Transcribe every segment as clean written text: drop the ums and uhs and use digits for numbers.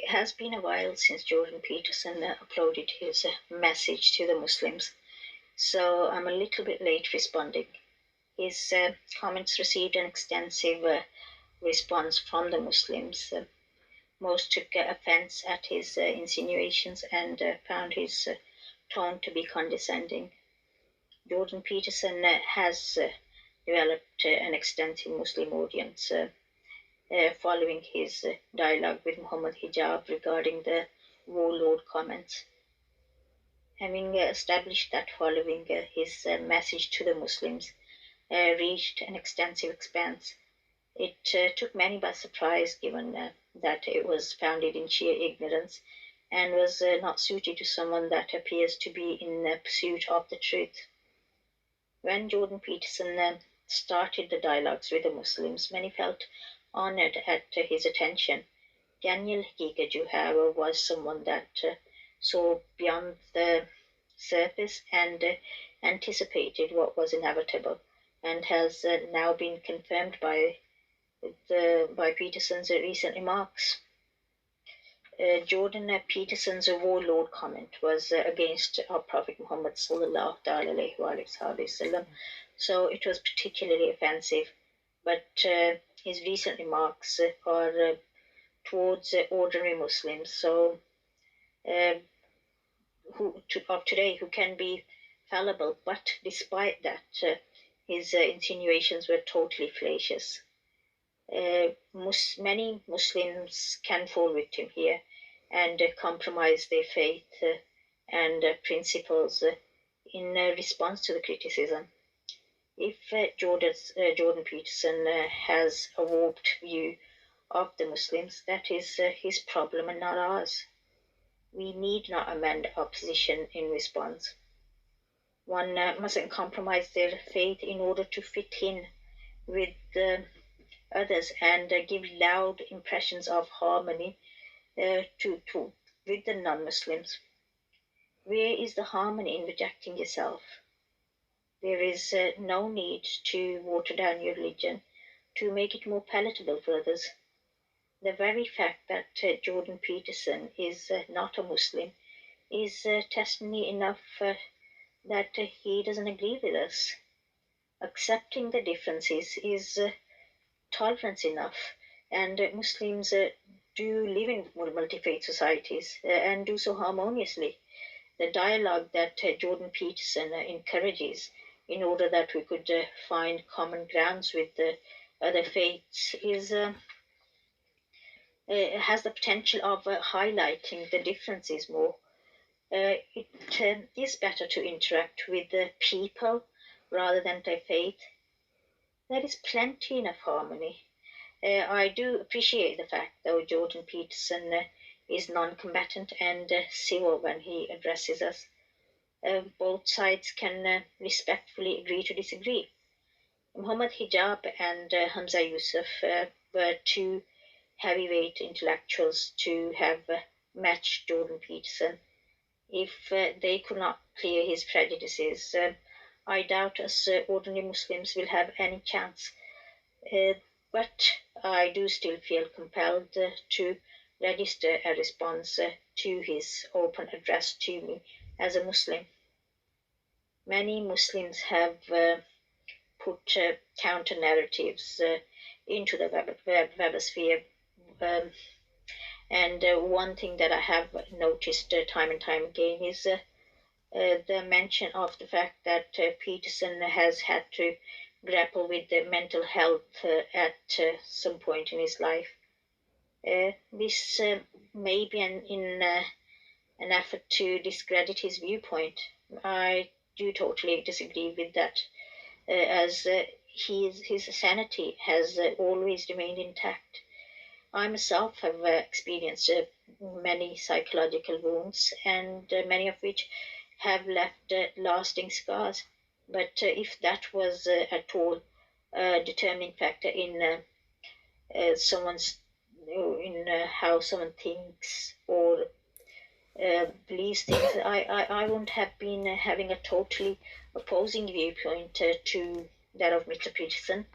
It has been a while since Jordan Peterson uploaded his message to the Muslims, so I'm a little bit late responding. His comments received an extensive response from the Muslims. Most took offense at his insinuations and found his tone to be condescending. Jordan Peterson has developed an extensive Muslim audience following his dialogue with Muhammad Hijab regarding the warlord comments. Having established that following, his message to the Muslims reached an extensive expanse. It took many by surprise, given that it was founded in sheer ignorance and was not suited to someone that appears to be in pursuit of the truth. When Jordan Peterson started the dialogues with the Muslims, many felt honored at his attention. Daniel Hikaju, however, was someone that saw beyond the surface and anticipated what was inevitable, and has now been confirmed by Peterson's recent remarks. Jordan Peterson's warlord comment was against our Prophet Muhammad sallallahu alaihi wasallam, so it was particularly offensive. But his recent remarks are towards ordinary Muslims, so of today, who can be fallible. But despite that, his insinuations were totally fallacious. Many Muslims can fall victim here and compromise their faith and principles in response to the criticism. If Jordan Peterson has a warped view of the Muslims, that is his problem and not ours. We need not amend our position in response. One mustn't compromise their faith in order to fit in with others and give loud impressions of harmony with the non-Muslims. Where is the harmony in rejecting yourself? There is no need to water down your religion to make it more palatable for others. The very fact that Jordan Peterson is not a Muslim is testimony enough that he doesn't agree with us. Accepting the differences is tolerance enough, and Muslims do live in multi-faith societies and do so harmoniously. The dialogue that Jordan Peterson encourages in order that we could find common grounds with other faiths has the potential of highlighting the differences more. It is better to interact with the people rather than their faith. There is plenty enough harmony. I do appreciate the fact, though, Jordan Peterson is non-combatant and civil when he addresses us. Both sides can respectfully agree to disagree. Muhammad Hijab and Hamza Yusuf were two heavyweight intellectuals to have matched Jordan Peterson. If they could not clear his prejudices, I doubt us ordinary Muslims will have any chance. But I do still feel compelled to register a response to his open address to me as a Muslim. Many Muslims have put counter narratives into the webosphere. And one thing that I have noticed time and time again is the mention of the fact that Peterson has had to grapple with the mental health at some point in his life. This may be in an effort to discredit his viewpoint. I do totally disagree with that, as his sanity has always remained intact. I myself have experienced many psychological wounds, and many of which have left lasting scars. But if that was at all a determining factor in how someone thinks or believes things, I wouldn't have been having a totally opposing viewpoint to that of Mr. Peterson.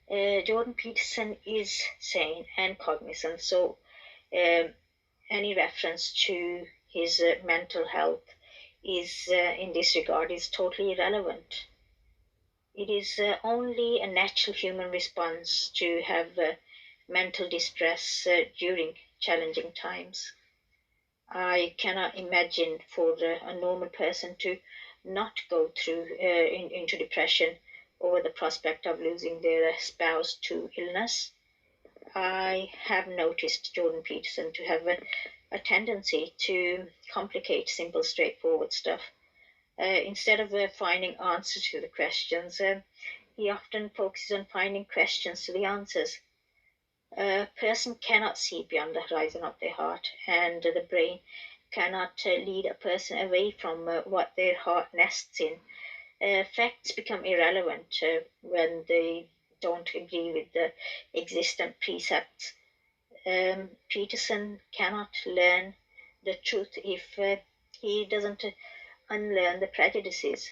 Jordan Peterson is sane and cognizant, so Any reference to his mental health is in this regard is totally irrelevant. It is only a natural human response to have mental distress during challenging times. I cannot imagine for a normal person to not go through into depression over the prospect of losing their spouse to illness. I have noticed Jordan Peterson to have a tendency to complicate simple, straightforward stuff. Instead of finding answers to the questions, he often focuses on finding questions to the answers. A person cannot see beyond the horizon of their heart, and the brain cannot lead a person away from what their heart nests in. Facts become irrelevant when they don't agree with the existent precepts. Peterson cannot learn the truth if he doesn't unlearn the prejudices.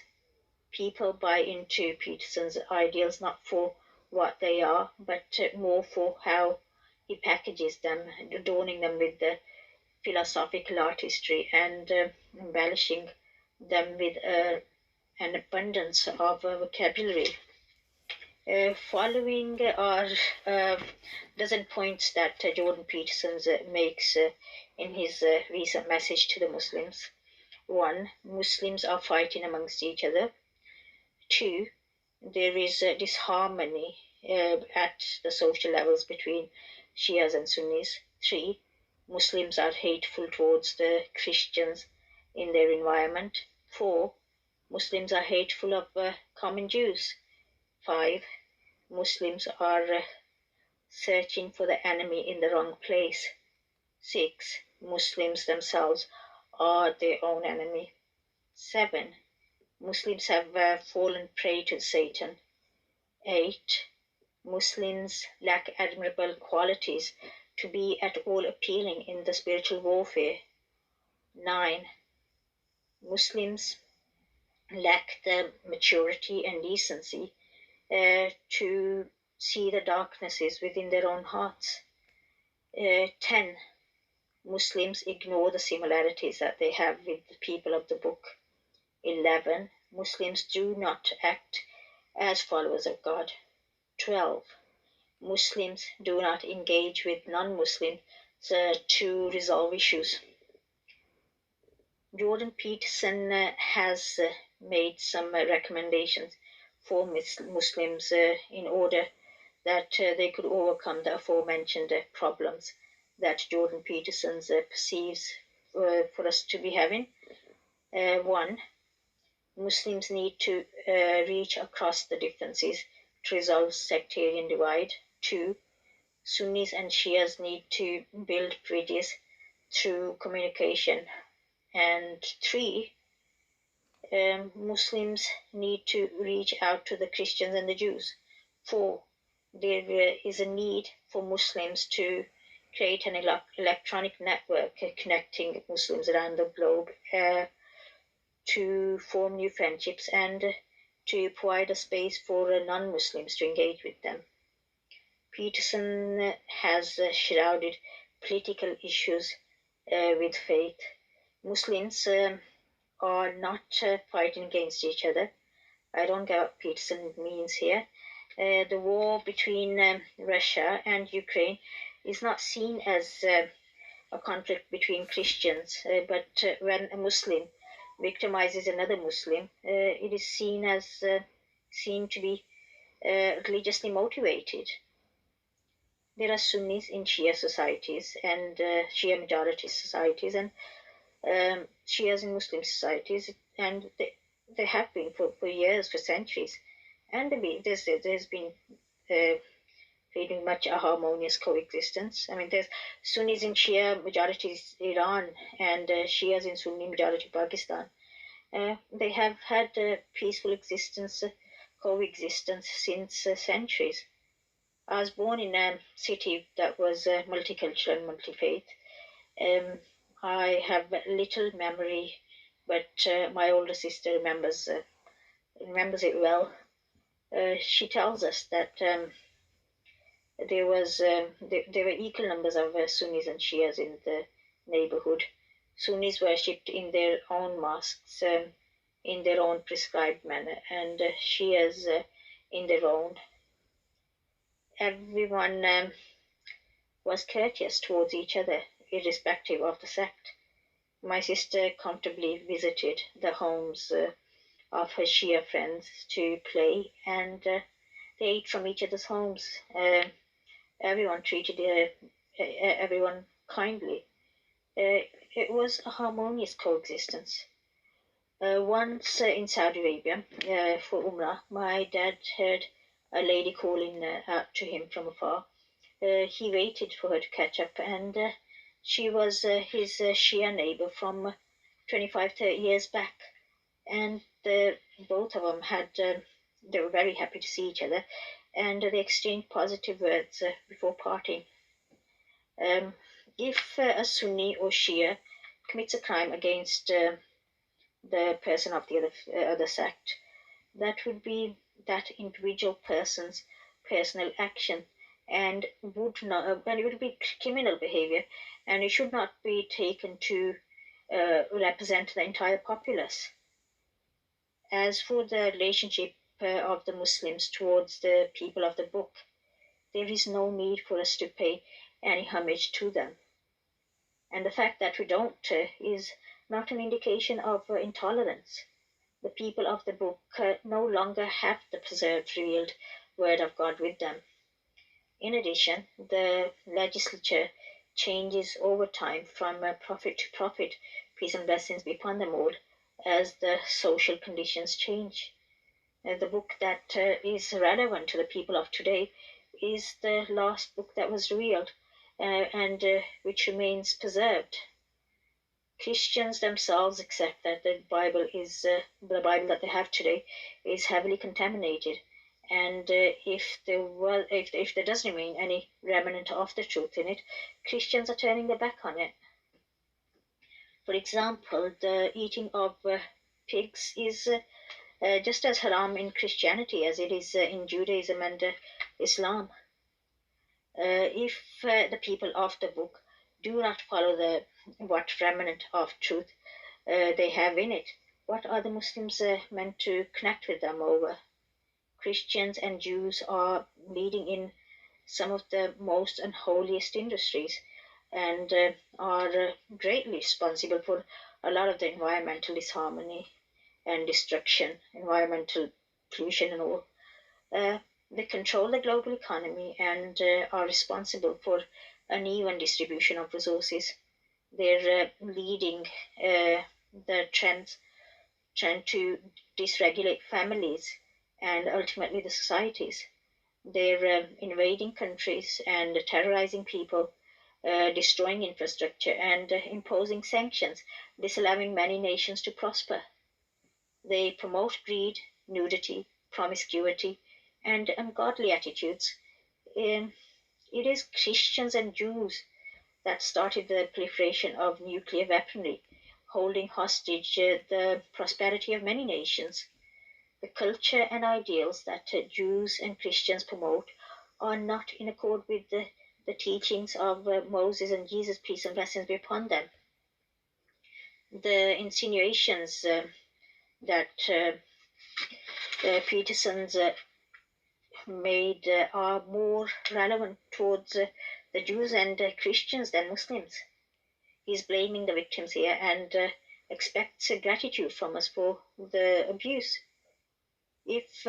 People buy into Peterson's ideals not for what they are, but more for how he packages them, adorning them with the philosophical artistry and embellishing them with an abundance of vocabulary. Following are dozen points that Jordan Peterson makes in his recent message to the Muslims. 1. Muslims are fighting amongst each other. 2. There is disharmony at the social levels between Shias and Sunnis. 3. Muslims are hateful towards the Christians in their environment. 4. Muslims are hateful of common Jews. 5. Muslims are searching for the enemy in the wrong place. 6. Muslims themselves are their own enemy. 7. Muslims have fallen prey to Satan. 8. Muslims lack admirable qualities to be at all appealing in the spiritual warfare. 9. Muslims lack the maturity and decency to see the darknesses within their own hearts. 10. Muslims ignore the similarities that they have with the people of the book. 11. Muslims do not act as followers of God. 12. Muslims do not engage with non-Muslims to resolve issues. Jordan Peterson has made some recommendations for Muslims in order that they could overcome the aforementioned problems that Jordan Peterson perceives for us to be having. 1. Muslims need to reach across the differences to resolve sectarian divide. 2. Sunnis and Shias need to build bridges through communication. And 3. Muslims need to reach out to the Christians and the Jews. 4. There is a need for Muslims to create an electronic network connecting Muslims around the globe to form new friendships and to provide a space for non-Muslims to engage with them. Peterson has shrouded political issues with faith. Muslims are not fighting against each other. I don't get what Peterson means here. The war between Russia and Ukraine is not seen as a conflict between Christians, but when a Muslim victimizes another Muslim, it is seen to be religiously motivated. There are Sunnis in Shia societies and Shia majority societies and Shias in Muslim societies, and they have been for years, for centuries, and there's been pretty much a harmonious coexistence. I mean, there's Sunnis in Shia majorities Iran and Shias in Sunni majority Pakistan. They have had peaceful coexistence since centuries. I was born in a city that was multicultural and multi-faith. I have little memory, but my older sister remembers it well. She tells us that there were equal numbers of Sunnis and Shias in the neighborhood. Sunnis worshipped in their own mosques, in their own prescribed manner, and Shias in their own. Everyone was courteous towards each other, irrespective of the sect. My sister comfortably visited the homes of her Shia friends to play, and they ate from each other's homes. Everyone treated everyone kindly. It was a harmonious coexistence. Once in Saudi Arabia for Umrah, my dad heard a lady calling out to him from afar. He waited for her to catch up, and she was his Shia neighbor from 25, 30 years back. And both of them they were very happy to see each other, and they exchanged positive words before parting. If a Sunni or Shia commits a crime against the person of the other sect, that would be that individual person's personal action, and would not, and it would be criminal behavior, and it should not be taken to represent the entire populace. As for the relationship of the Muslims towards the people of the book, there is no need for us to pay any homage to them. And the fact that we don't is not an indication of intolerance. The people of the book no longer have the preserved, revealed word of God with them. In addition, the legislature changes over time from prophet to prophet, peace and blessings be upon them all, as the social conditions change. The book that is relevant to the people of today is the last book that was revealed and which remains preserved. Christians themselves accept that the Bible that they have today is heavily contaminated, and if there does remain any remnant of the truth in it, Christians are turning their back on it. For example, the eating of pigs is just as haram in Christianity as it is in Judaism and Islam. If the people of the book do not follow what remnant of truth they have in it, what are the Muslims meant to connect with them over? Christians and Jews are leading in some of the most unholiest industries, and are greatly responsible for a lot of the environmental disharmony and destruction, environmental pollution, and all. They control the global economy and are responsible for uneven distribution of resources. They're leading the trend to dysregulate families and ultimately the societies. They're invading countries and terrorizing people, destroying infrastructure, and imposing sanctions, disallowing many nations to prosper. They promote greed, nudity, promiscuity, and ungodly attitudes. Um, it is Christians and Jews that started the proliferation of nuclear weaponry, holding hostage the prosperity of many nations. The culture and ideals that Jews and Christians promote are not in accord with the teachings of Moses and Jesus, peace and blessings be upon them. The insinuations that Peterson's made are more relevant towards the Jews and Christians than Muslims. He's blaming the victims here and expects gratitude from us for the abuse. If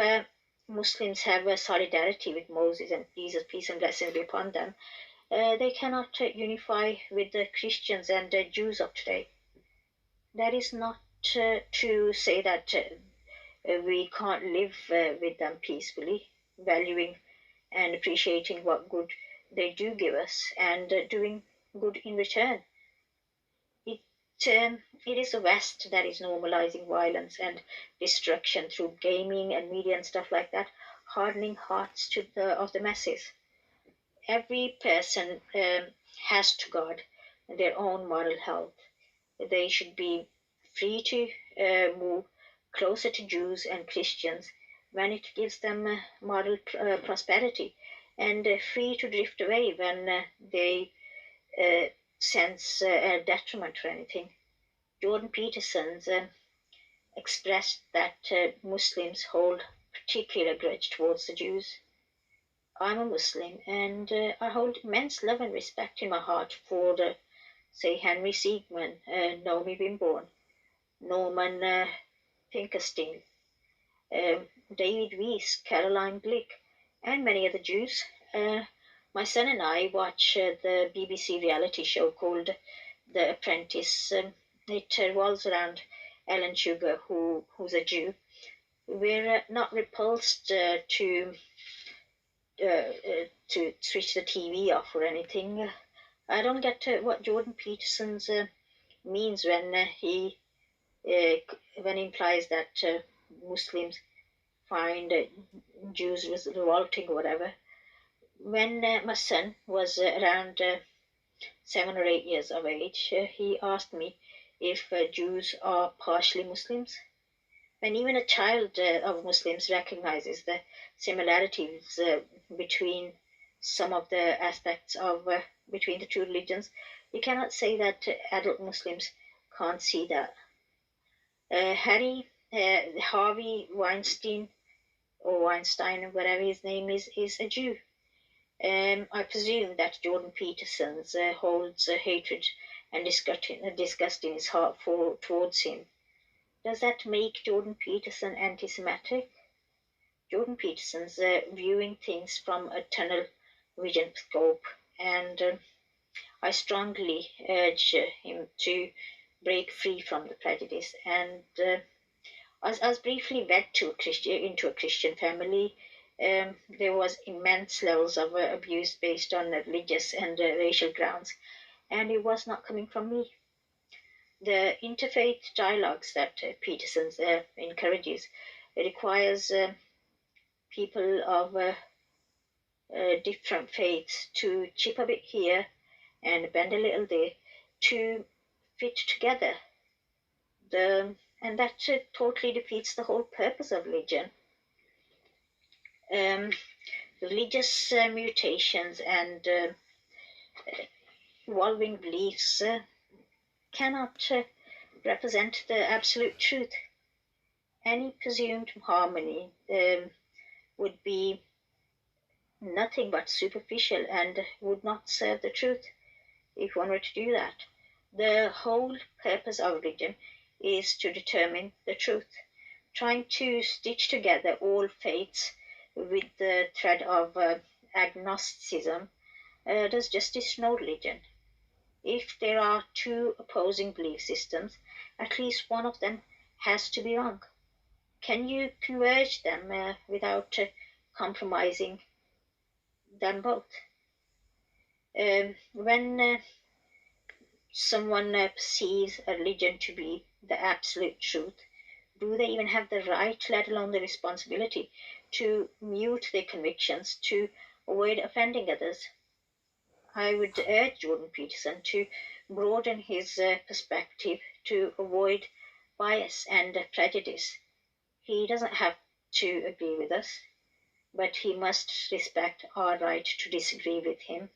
Muslims have a solidarity with Moses and Jesus, peace and blessings be upon them, they cannot unify with the Christians and Jews of today. That is not to say that we can't live with them peacefully, valuing and appreciating what good they do give us and doing good in return. It is the West that is normalizing violence and destruction through gaming and media and stuff like that, hardening hearts of the masses. Every person has to guard their own moral health. They should be free to move closer to Jews and Christians when it gives them moral prosperity, and free to drift away when they sense a detriment or anything. Jordan Peterson expressed that Muslims hold particular grudge towards the Jews. I'm a Muslim, and I hold immense love and respect in my heart for, say, Henry Seligman, Naomi Wimborne, Norman Finkelstein, David Weiss, Caroline Glick, and many other Jews. My son and I watch the BBC reality show called The Apprentice. It revolves around Alan Sugar, who's a Jew. We're not repulsed to switch the TV off or anything. I don't get what Jordan Peterson's means when he implies that Muslims find Jews revolting or whatever. When my son was around 7 or 8 years of age, he asked me if Jews are partially Muslims. When even a child of Muslims recognizes the similarities between some of the aspects of between the two religions, you cannot say that adult Muslims can't see that. Harvey Weinstein, or Weinstein, or whatever his name is a Jew. I presume that Jordan Peterson holds hatred and disgust in his heart towards him. Does that make Jordan Peterson anti-Semitic? Jordan Peterson's viewing things from a tunnel vision scope, and I strongly urge him to break free from the prejudice. And I was briefly wed into a Christian family. There was immense levels of abuse based on religious and racial grounds, and it was not coming from me. The interfaith dialogues that Peterson encourages requires people of different faiths to chip a bit here and bend a little there to fit together. And that totally defeats the whole purpose of religion. Religious mutations and evolving beliefs cannot represent the absolute truth. Any presumed harmony would be nothing but superficial and would not serve the truth if one were to do that. The whole purpose of religion is to determine the truth. Trying to stitch together all faiths with the thread of agnosticism does justice to no religion. If there are two opposing belief systems, at least one of them has to be wrong. Can you converge them without compromising them both? When someone perceives a religion to be the absolute truth, do they even have the right, let alone the responsibility, to mute their convictions to avoid offending others? I would urge Jordan Peterson to broaden his perspective to avoid bias and prejudice. He doesn't have to agree with us, but he must respect our right to disagree with him.